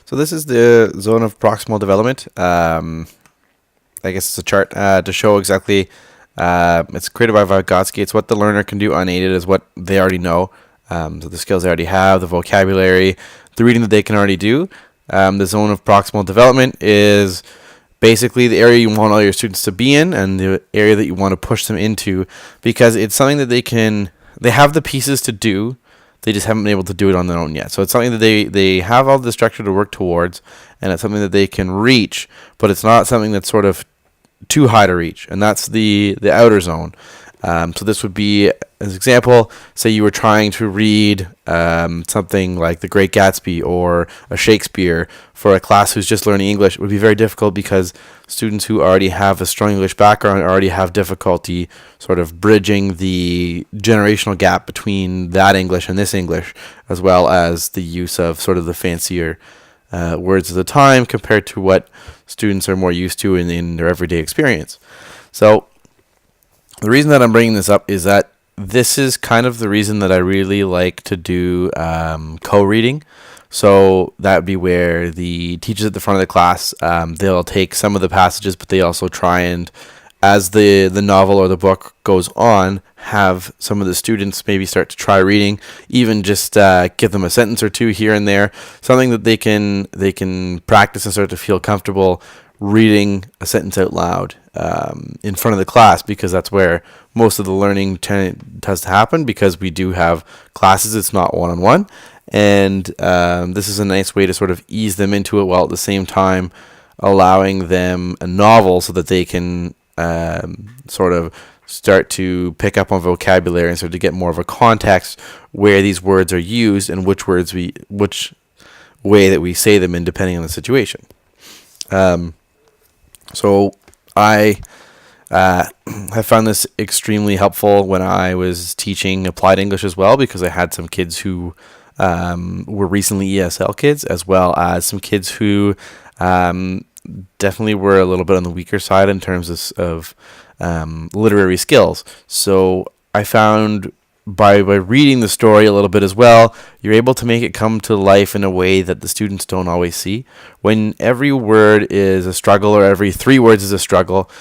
So this is the zone of proximal development. I guess it's a chart to show exactly. It's created by Vygotsky. It's what the learner can do unaided, is what they already know. So the skills they already have, the vocabulary, the reading that they can already do. The zone of proximal development is basically the area you want all your students to be in, and the area that you want to push them into, because it's something that they have the pieces to do. They just haven't been able to do it on their own yet. So it's something that they have all the structure to work towards, and it's something that they can reach, but it's not something that's sort of too high to reach, and that's the outer zone. So this would be, as an example, say you were trying to read something like The Great Gatsby or a Shakespeare for a class who's just learning English. It would be very difficult because students who already have a strong English background already have difficulty sort of bridging the generational gap between that English and this English, as well as the use of sort of the fancier words of the time compared to what students are more used to in their everyday experience. So the reason that I'm bringing this up is that this is kind of the reason that I really like to do co-reading. So that would be where the teachers at the front of the class, they'll take some of the passages, but they also try and, as the novel or the book goes on, have some of the students maybe start to try reading, even just give them a sentence or two here and there, something that they can practice and start to feel comfortable reading a sentence out loud in front of the class, because that's where most of the learning tends to happen, because we do have classes. It's not one-on-one, and this is a nice way to sort of ease them into it while at the same time allowing them a novel so that they can sort of start to pick up on vocabulary and start to get more of a context where these words are used and which way that we say them in, depending on the situation. So I have found this extremely helpful when I was teaching applied English as well, because I had some kids who were recently ESL kids, as well as some kids who definitely were a little bit on the weaker side in terms of literary skills. So I found by reading the story a little bit as well, you're able to make it come to life in a way that the students don't always see. When every word is a struggle, or every 3 words is a struggle,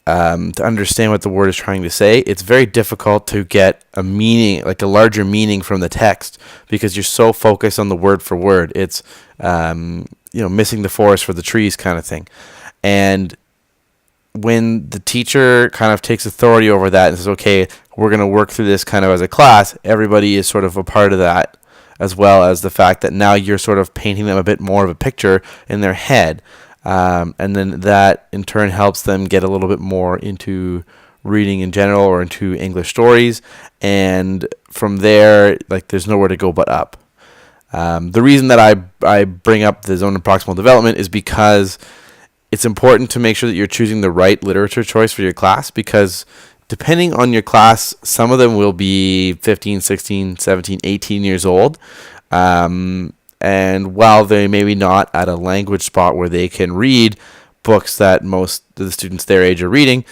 to understand what the word is trying to say, it's very difficult to get a meaning, like a larger meaning from the text, because you're so focused on the word for word. It's missing the forest for the trees kind of thing. And when the teacher kind of takes authority over that and says, okay, we're going to work through this kind of as a class, everybody is sort of a part of that, as well as the fact that now you're sort of painting them a bit more of a picture in their head. And then that in turn helps them get a little bit more into reading in general, or into English stories. And from there, like, there's nowhere to go but up. The reason that I bring up the zone of proximal development is because it's important to make sure that you're choosing the right literature choice for your class, because depending on your class, some of them will be 15, 16, 17, 18 years old. And while they maybe not at a language spot where they can read books that most of the students their age are reading,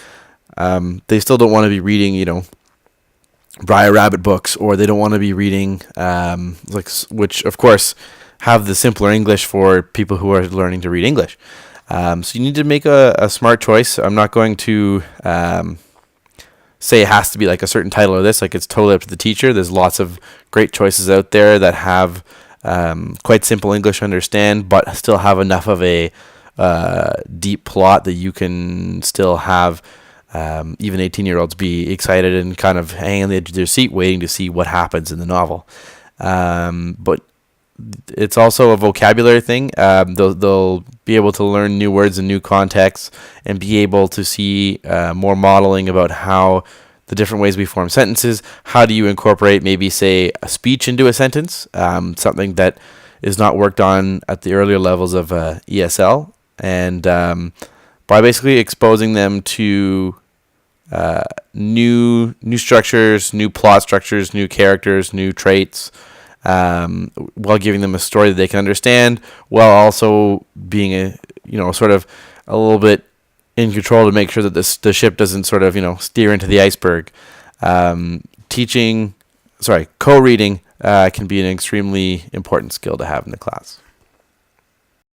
they still don't want to be reading, Briar Rabbit books, or they don't want to be reading, which of course have the simpler English for people who are learning to read English. So you need to make a smart choice. I'm not going to say it has to be like a certain title or this. Like, it's totally up to the teacher. There's lots of great choices out there that have quite simple English to understand, but still have enough of a deep plot that you can still have even 18-year-olds be excited and kind of hang on the edge of their seat waiting to see what happens in the novel. But it's also a vocabulary thing. They'll be able to learn new words and new contexts, and be able to see more modeling about how the different ways we form sentences. How do you incorporate maybe, say, a speech into a sentence, something that is not worked on at the earlier levels of ESL, and by basically exposing them to new structures, new plot structures, new characters, new traits, while giving them a story that they can understand, while also being sort of a little bit in control to make sure that the ship doesn't sort of steer into the iceberg. Co-reading can be an extremely important skill to have in the class.